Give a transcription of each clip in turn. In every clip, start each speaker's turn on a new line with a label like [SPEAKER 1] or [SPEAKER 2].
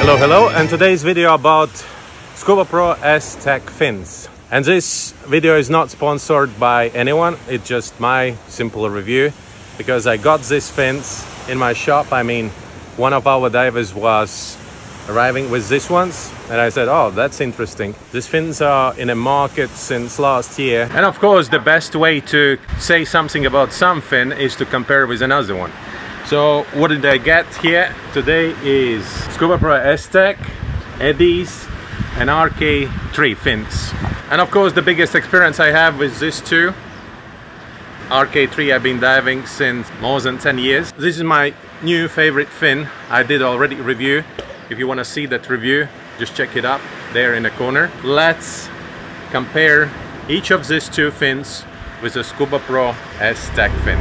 [SPEAKER 1] Hello, and today's video about Scubapro S-Tek fins. And this video is not sponsored by anyone, it's just my simple review, because I got these fins in my shop. I mean, one of our divers was arriving with these ones, and I said, oh, that's interesting. These fins are in a market since last year. And of course, the best way to say something about some fin is to compare with another one. So what did I get here? Today is Scubapro S-Tek, Eddies and RK3 fins. And of course the biggest experience I have with these two. RK3 I've been diving since more than 10 years. This is my new favorite fin. I did already review. If you want to see that review, just check it up there in the corner. Let's compare each of these two fins with the Scubapro S-Tek fin.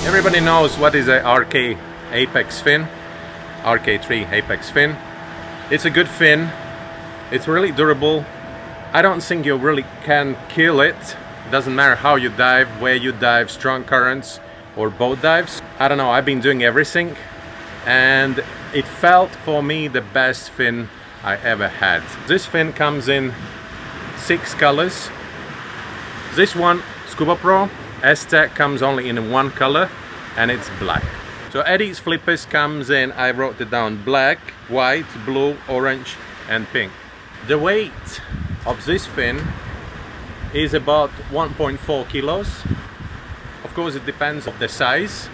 [SPEAKER 1] Everybody knows what is a RK Apex fin, RK3 Apex fin. It's a good fin, it's really durable. I don't think you really can kill it. Doesn't matter how you dive, where you dive, strong currents or boat dives. I don't know, I've been doing everything and it felt for me the best fin I ever had. This fin comes in 6 colors. This one, Scubapro S-Tek, comes only in one color, and it's black. So Eddie's flippers comes in, I wrote it down, black, white, blue, orange and pink. The weight of this fin is about 1.4 kilos. Of course it depends on the size,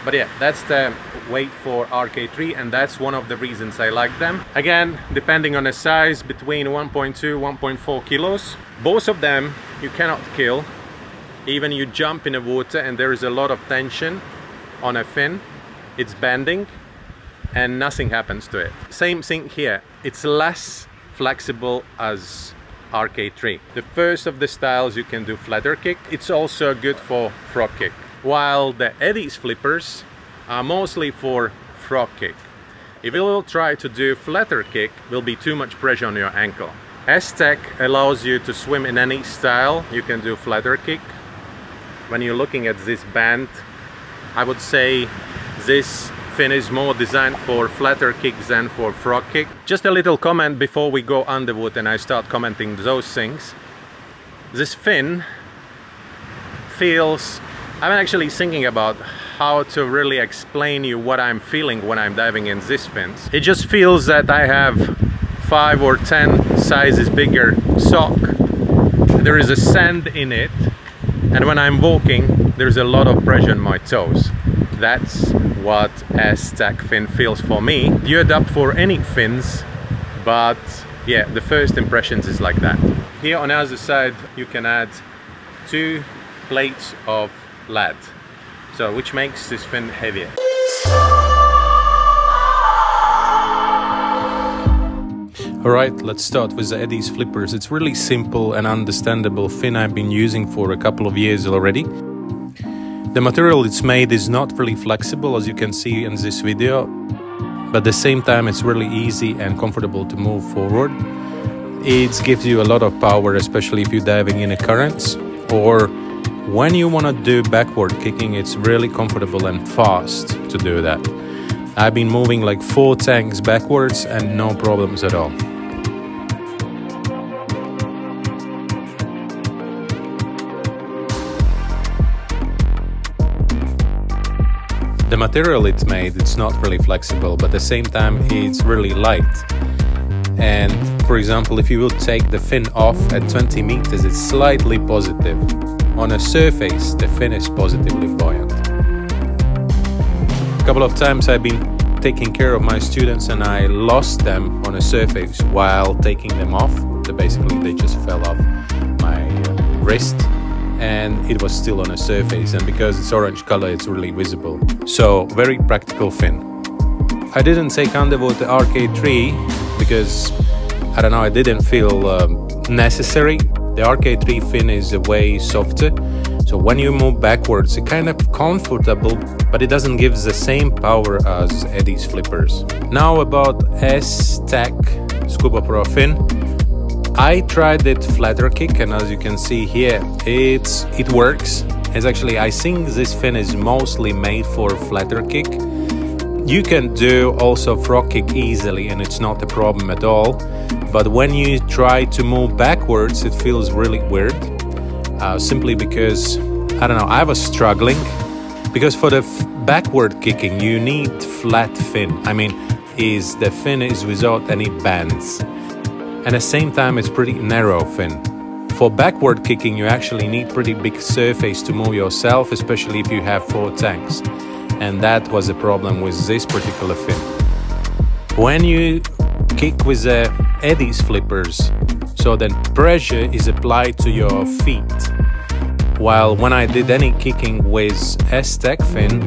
[SPEAKER 1] but yeah, that's the weight for RK3, and that's one of the reasons I like them. Again, depending on the size, between 1.2 1.4 kilos. Both of them you cannot kill. Even you jump in the water and there is a lot of tension on a fin, it's bending and nothing happens to it. Same thing here, it's less flexible as RK3. The first of the styles you can do flatter kick. It's also good for frog kick, while the Eddie's flippers are mostly for frog kick. If you will try to do flatter kick, will be too much pressure on your ankle. S-Tek allows you to swim in any style. You can do flatter kick. When you're looking at this band, I would say this fin is more designed for flatter kicks than for frog kick. Just a little comment before we go underwater and I start commenting those things. This fin feels... I'm actually thinking about how to really explain you what I'm feeling when I'm diving in these fins. It just feels that I have 5 or 10 sizes bigger sock. There is a sand in it. And when I'm walking, there's a lot of pressure on my toes. That's what S-Tek fin feels for me. You adapt for any fins, but yeah, the first impressions is like that. Here on the other side, you can add 2 plates of lead, so which makes this fin heavier. Alright, let's start with the Eddie's flippers. It's really simple and understandable fin I've been using for a couple of years already. The material it's made is not really flexible, as you can see in this video, but at the same time it's really easy and comfortable to move forward. It gives you a lot of power, especially if you're diving in the currents, or when you want to do backward kicking, it's really comfortable and fast to do that. I've been moving like 4 tanks backwards and no problems at all. The material it's made, it's not really flexible, but at the same time it's really light. And for example, if you will take the fin off at 20 meters, it's slightly positive. On a surface, the fin is positively buoyant. A couple of times I've been taking care of my students and I lost them on a surface while taking them off. Basically they just fell off my wrist and it was still on a surface, and because it's orange color it's really visible. So very practical fin. I didn't take underwater RK3 because I don't know, I didn't feel necessary. The RK3 fin is way softer, so when you move backwards it's kind of comfortable, but it doesn't give the same power as Eddie's flippers. Now about S-Tek Scubapro fin. I tried it flatter kick, and as you can see here, it works. It's actually, I think this fin is mostly made for flatter kick. You can do also frog kick easily and it's not a problem at all, but when you try to move backwards it feels really weird, simply because, I don't know, I was struggling, because for the backward kicking you need flat fin. I mean, the fin is without any bands, and at the same time it's pretty narrow fin. For backward kicking you actually need pretty big surface to move yourself, especially if you have 4 tanks. And that was a problem with this particular fin. When you kick with Eddie's flippers, so then pressure is applied to your feet, while when I did any kicking with S-Tek fin,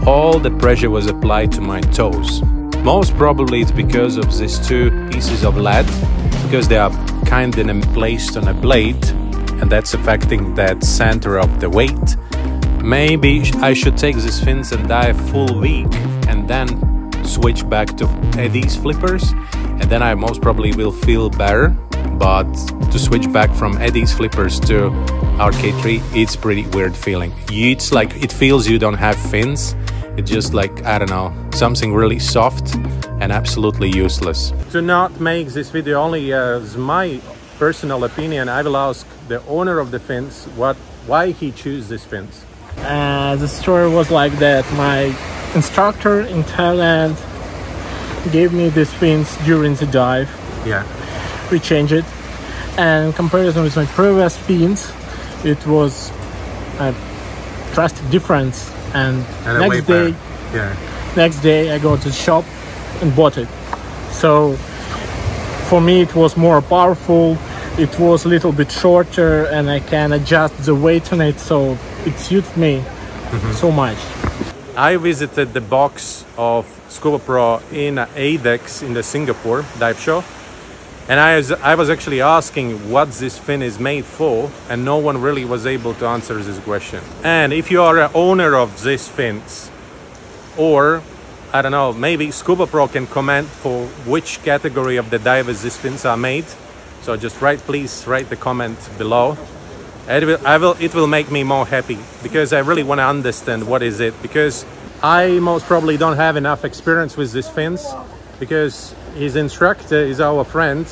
[SPEAKER 1] all the pressure was applied to my toes. Most probably it's because of these 2 pieces of lead, because they are kind of placed on a blade, and that's affecting that center of the weight. Maybe I should take these fins and dive full week and then switch back to Eddie's flippers, and then I most probably will feel better. But to switch back from Eddie's flippers to RK3, it's pretty weird feeling. It's like, it feels you don't have fins. It's just like, I don't know, something really soft and absolutely useless. To not make this video only as my personal opinion, I will ask the owner of the fins why he chose these fins.
[SPEAKER 2] The story was like that. My instructor in Thailand gave me these fins during the dive.
[SPEAKER 1] Yeah.
[SPEAKER 2] We changed it, and in comparison with my previous fins, it was a drastic difference. And next day I go to the shop and bought it. So for me it was more powerful, it was a little bit shorter, and I can adjust the weight on it, so it suits me so much.
[SPEAKER 1] I visited the box of Scubapro in ADEX in the Singapore dive show, and I was actually asking what this fin is made for, and no one really was able to answer this question. And if you are an owner of these fins, or I don't know, maybe Scubapro can comment for which category of the divers these fins are made. So just please write the comment below. It will make me more happy, because I really want to understand what is it, because I most probably don't have enough experience with these fins, because his instructor is our friend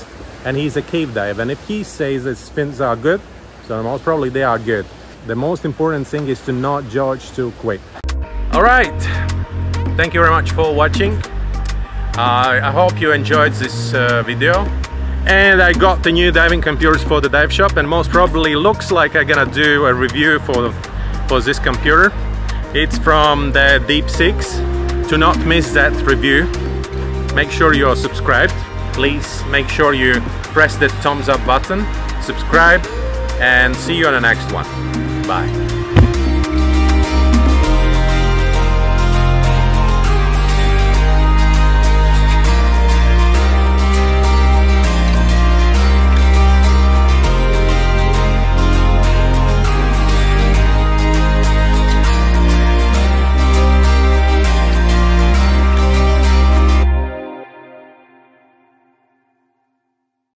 [SPEAKER 1] and he's a cave diver, and if he says these fins are good, so most probably they are good. The most important thing is to not judge too quick. All right, thank you very much for watching. I hope you enjoyed this video. And I got the new diving computers for the dive shop, and most probably looks like I'm gonna do a review for this computer. It's from the Deep 6. To not miss that review, make sure you're subscribed. Please make sure you press the thumbs up button, subscribe, and see you on the next one. Bye.